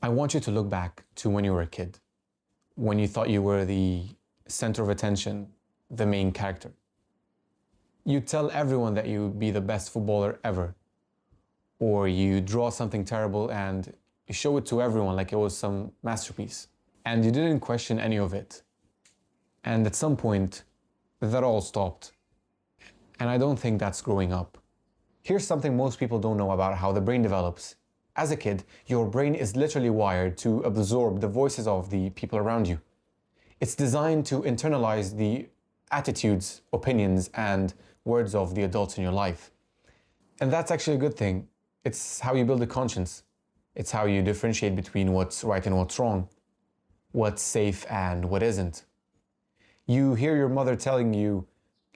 I want you to look back to when you were a kid, when you thought you were the center of attention, the main character. You tell everyone that you'd be the best footballer ever, or you draw something terrible and you show it to everyone like it was some masterpiece. And you didn't question any of it. And at some point, that all stopped. And I don't think that's growing up. Here's something most people don't know about how the brain develops. As a kid, your brain is literally wired to absorb the voices of the people around you. It's designed to internalize the attitudes, opinions, and words of the adults in your life. And that's actually a good thing. It's how you build a conscience. It's how you differentiate between what's right and what's wrong, what's safe and what isn't. You hear your mother telling you,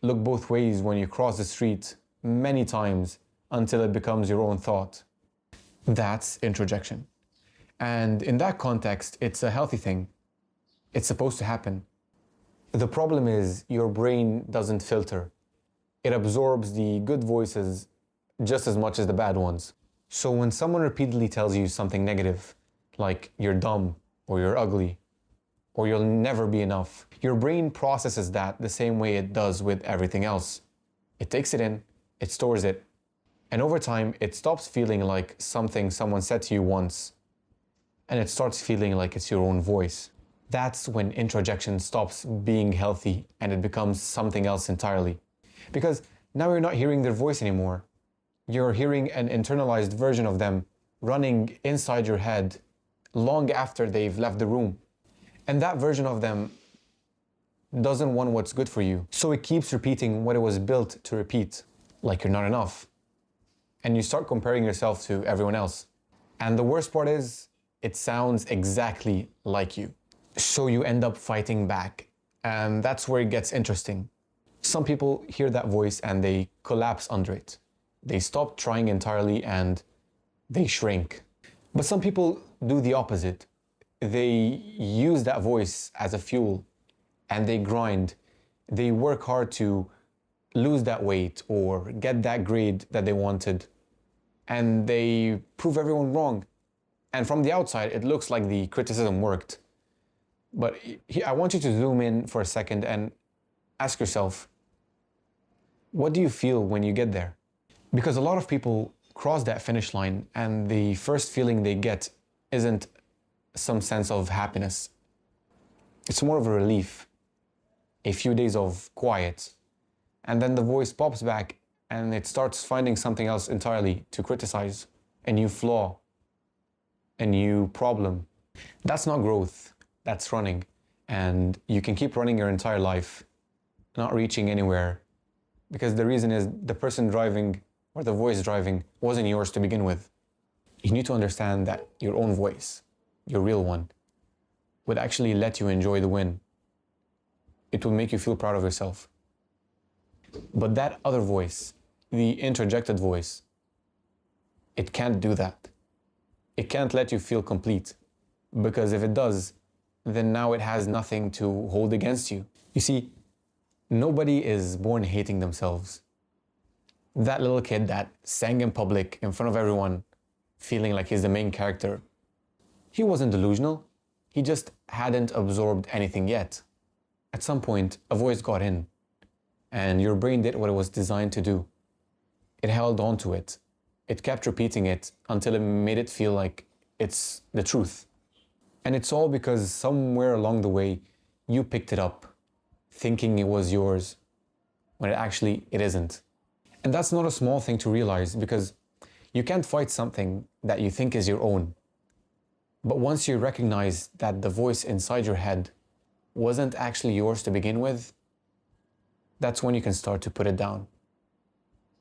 look both ways when you cross the street many times until it becomes your own thought. That's introjection. And in that context, it's a healthy thing. It's supposed to happen. The problem is your brain doesn't filter. It absorbs the good voices just as much as the bad ones. So when someone repeatedly tells you something negative, like you're dumb, or you're ugly, or you'll never be enough, your brain processes that the same way it does with everything else. It takes it in, it stores it, and over time, it stops feeling like something someone said to you once, and it starts feeling like it's your own voice. That's when introjection stops being healthy and it becomes something else entirely. Because now you're not hearing their voice anymore. You're hearing an internalized version of them running inside your head long after they've left the room. And that version of them doesn't want what's good for you. So it keeps repeating what it was built to repeat, like you're not enough. And you start comparing yourself to everyone else. And the worst part is, it sounds exactly like you. So you end up fighting back. And that's where it gets interesting. Some people hear that voice and they collapse under it. They stop trying entirely and they shrink. But some people do the opposite. They use that voice as a fuel and they grind. They work hard to lose that weight or get that grade that they wanted, and they prove everyone wrong. And from the outside, it looks like the criticism worked. But I want you to zoom in for a second and ask yourself, what do you feel when you get there? Because a lot of people cross that finish line and the first feeling they get isn't some sense of happiness. It's more of a relief, a few days of quiet. And then the voice pops back and it starts finding something else entirely to criticize, a new flaw, a new problem. That's not growth, that's running. And you can keep running your entire life, not reaching anywhere, because the reason is the person driving or the voice driving wasn't yours to begin with. You need to understand that your own voice, your real one, would actually let you enjoy the win. It will make you feel proud of yourself. But that other voice, the introjected voice, it can't do that. It can't let you feel complete, because if it does, then now it has nothing to hold against you. You see, nobody is born hating themselves. That little kid that sang in public in front of everyone, feeling like he's the main character, he wasn't delusional. He just hadn't absorbed anything yet. At some point, a voice got in, and your brain did what it was designed to do. It held on to it. It kept repeating it until it made it feel like it's the truth. And it's all because somewhere along the way, you picked it up, thinking it was yours, when it isn't. And that's not a small thing to realize, because you can't fight something that you think is your own. But once you recognize that the voice inside your head wasn't actually yours to begin with, that's when you can start to put it down.